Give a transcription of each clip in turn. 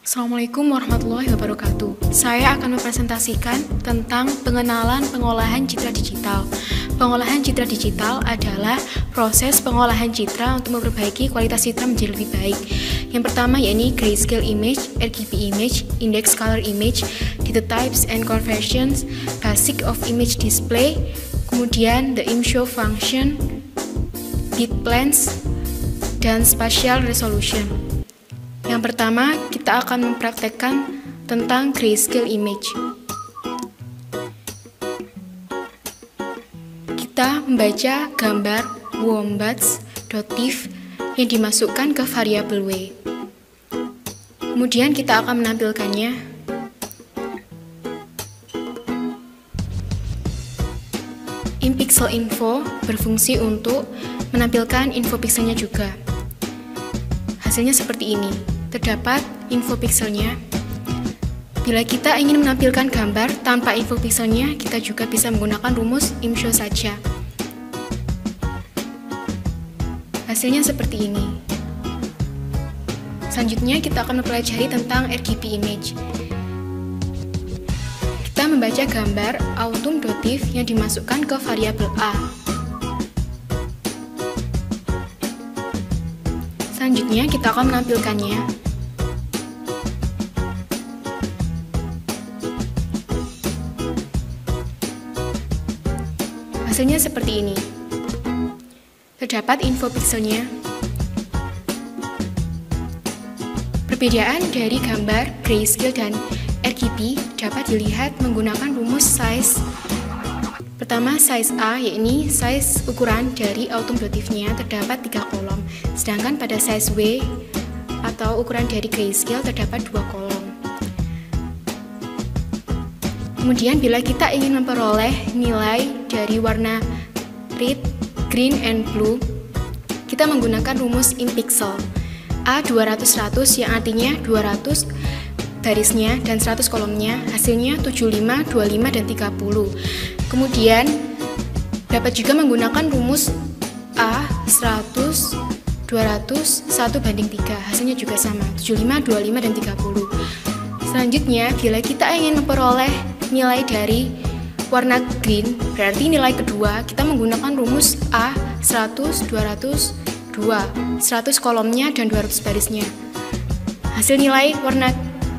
Assalamualaikum warahmatullahi wabarakatuh. Saya akan mempresentasikan tentang pengenalan pengolahan citra digital. Pengolahan citra digital adalah proses pengolahan citra untuk memperbaiki kualitas citra menjadi lebih baik. Yang pertama yakni grayscale image, RGB image, index color image, data types and conversions, basic of image display, kemudian the ImShow function, bit planes, dan spatial resolution. Yang pertama, kita akan mempraktekkan tentang grayscale image. Kita membaca gambar wombats.tif yang dimasukkan ke variabel w. Kemudian kita akan menampilkannya. InPixel Info berfungsi untuk menampilkan info pixelnya juga. Hasilnya seperti ini. Terdapat info pixelnya. Bila kita ingin menampilkan gambar tanpa info pixelnya, kita juga bisa menggunakan rumus ImShow saja. Hasilnya seperti ini. Selanjutnya kita akan mempelajari tentang RGB image. Kita membaca gambar autumn.tif yang dimasukkan ke variabel a. Selanjutnya kita akan menampilkannya. Hasilnya seperti ini. Terdapat info pixelnya. Perbedaan dari gambar grayscale dan RGB dapat dilihat menggunakan rumus size. Pertama, size A, yakni size ukuran dari autumn.tif-nya terdapat 3 kolom, sedangkan pada size W atau ukuran dari grayscale terdapat 2 kolom. Kemudian bila kita ingin memperoleh nilai dari warna red, green, and blue, kita menggunakan rumus InPixel. A 200-100 yang artinya 200 barisnya dan 100 kolomnya, hasilnya 75, 25, dan 30. Kemudian dapat juga menggunakan rumus A 100, 200, 1/3, hasilnya juga sama, 75, 25, dan 30. Selanjutnya, bila kita ingin memperoleh nilai dari warna green, berarti nilai kedua, kita menggunakan rumus A 100, 200, 2, 100 kolomnya dan 200 barisnya. Hasil nilai warna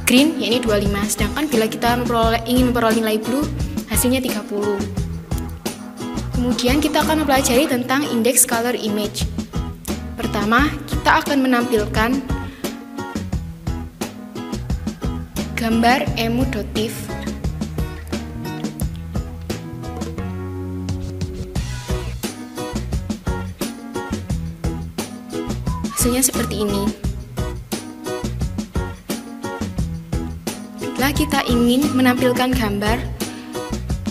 green yakni 25, sedangkan bila kita ingin memperoleh nilai blue, hasilnya 30. Kemudian kita akan mempelajari tentang index color image. Pertama, kita akan menampilkan gambar emu.tif. Hasilnya seperti ini. Bila kita ingin menampilkan gambar,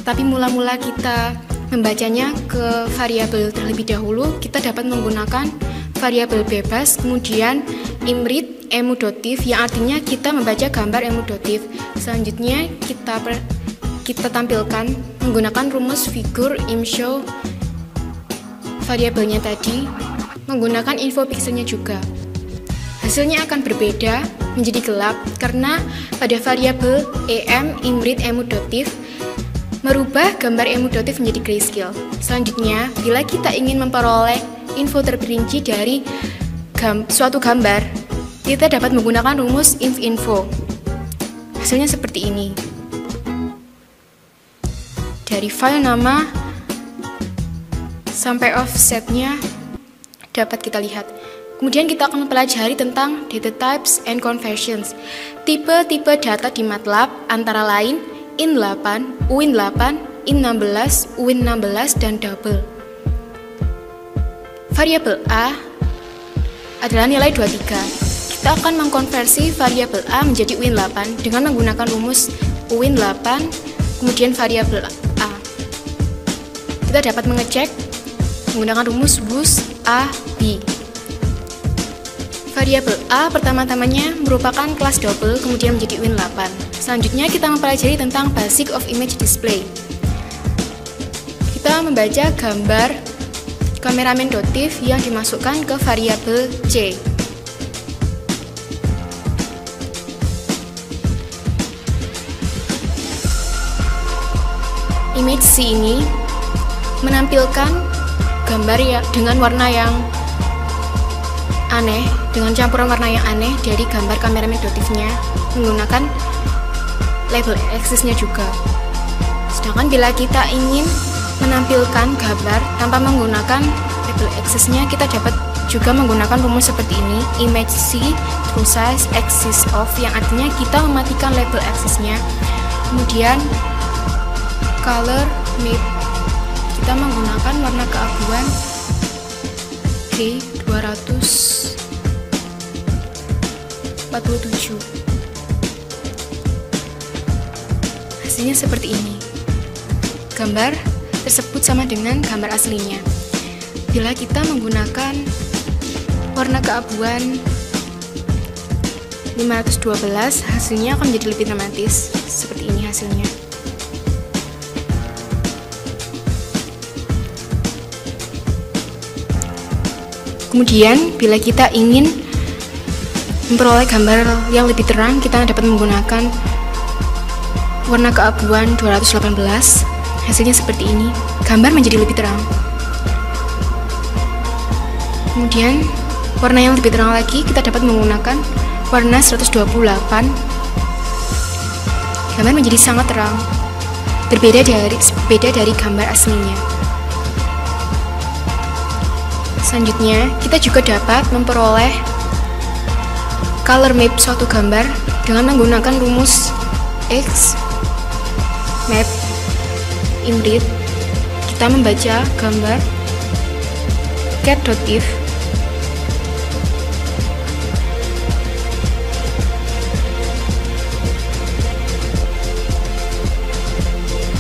tapi mula-mula kita membacanya ke variabel terlebih dahulu, kita dapat menggunakan variabel bebas, kemudian imread emu.tif yang artinya kita membaca gambar emu.tif. Selanjutnya kita tampilkan menggunakan rumus figur ImShow variabelnya tadi, menggunakan info pixelnya juga. Hasilnya akan berbeda menjadi gelap karena pada variabel imread emu.tif merubah gambar emu.tif menjadi grayscale. Selanjutnya, bila kita ingin memperoleh info terperinci dari suatu gambar, kita dapat menggunakan rumus ImInfo. Hasilnya seperti ini. Dari file nama sampai offsetnya dapat kita lihat. Kemudian kita akan mempelajari tentang data types and conversions. Tipe-tipe data di MATLAB antara lain IN8, UIN8, IN16, UIN16, dan double. Variabel A adalah nilai 23. Kita akan mengkonversi variabel A menjadi UIN8 dengan menggunakan rumus UIN8, kemudian variabel A. Kita dapat mengecek menggunakan rumus WUS A, B. Variabel A pertama-tamanya merupakan kelas double, kemudian menjadi UIN8. Selanjutnya kita mempelajari tentang basic of image display. Kita membaca gambar cameraman.tif yang dimasukkan ke variabel C. image C ini menampilkan gambar ya dengan warna yang aneh, dengan campuran warna yang aneh dari gambar kamera negatifnya menggunakan label axis-nya juga. Sedangkan bila kita ingin menampilkan gambar tanpa menggunakan label axis-nya, kita dapat juga menggunakan rumus seperti ini, image C true size axis off, yang artinya kita mematikan label axis-nya. Kemudian color map, kita menggunakan warna keabuan G247. Hasilnya seperti ini. Gambar tersebut sama dengan gambar aslinya. Bila kita menggunakan warna keabuan 512, hasilnya akan menjadi lebih dramatis. Seperti ini hasilnya. Kemudian bila kita ingin memperoleh gambar yang lebih terang, kita dapat menggunakan warna keabuan 218. Hasilnya seperti ini. Gambar menjadi lebih terang. Kemudian warna yang lebih terang lagi, kita dapat menggunakan warna 128. Gambar menjadi sangat terang, berbeda dari gambar aslinya. Selanjutnya, kita juga dapat memperoleh color map suatu gambar dengan menggunakan rumus X map inbreed. Kita membaca gambar cat.div.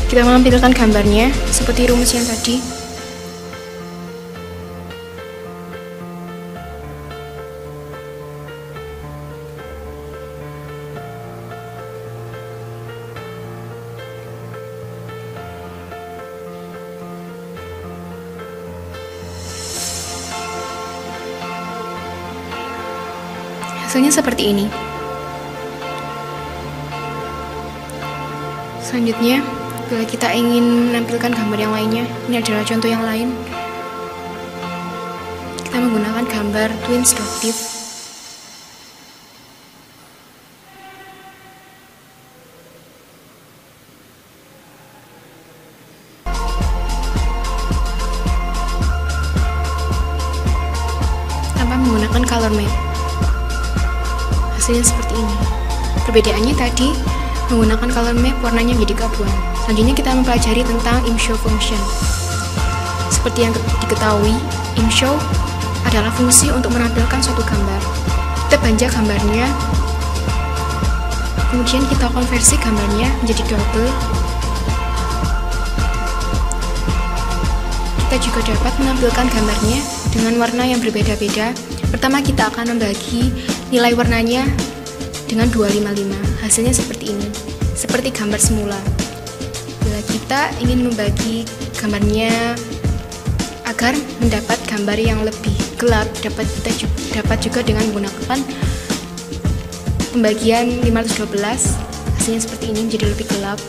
Kita menampilkan gambarnya seperti rumus yang tadi. Hasilnya seperti ini. Selanjutnya, bila kita ingin menampilkan gambar yang lainnya, ini adalah contoh yang lain. Kita menggunakan gambar twins.div. Tanpa menggunakan color map. Hasilnya seperti ini. Perbedaannya tadi menggunakan color map, warnanya menjadi keabuan. Selanjutnya kita mempelajari tentang imshow function. Seperti yang diketahui, imshow adalah fungsi untuk menampilkan suatu gambar. Kita banjak gambarnya, kemudian kita konversi gambarnya menjadi double. Kita juga dapat menampilkan gambarnya dengan warna yang berbeda-beda. Pertama, kita akan membagi nilai warnanya dengan 255. Hasilnya seperti ini, seperti gambar semula. Bila kita ingin membagi gambarnya agar mendapat gambar yang lebih gelap, kita dapat juga dengan menggunakan pembagian 512. Hasilnya seperti ini, menjadi lebih gelap.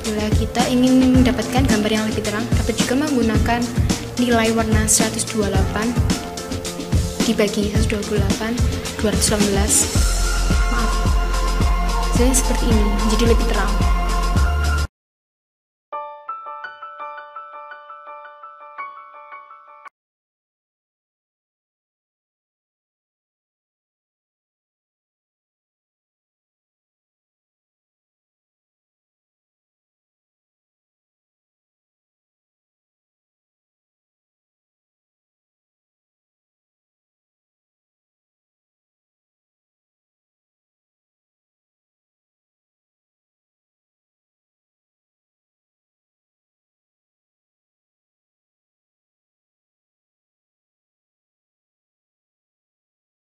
Bila kita ingin mendapatkan gambar yang lebih terang, dapat juga menggunakan nilai warna 128 dibagi 128, 218. Maaf. Hasilnya seperti ini, menjadi lebih terang.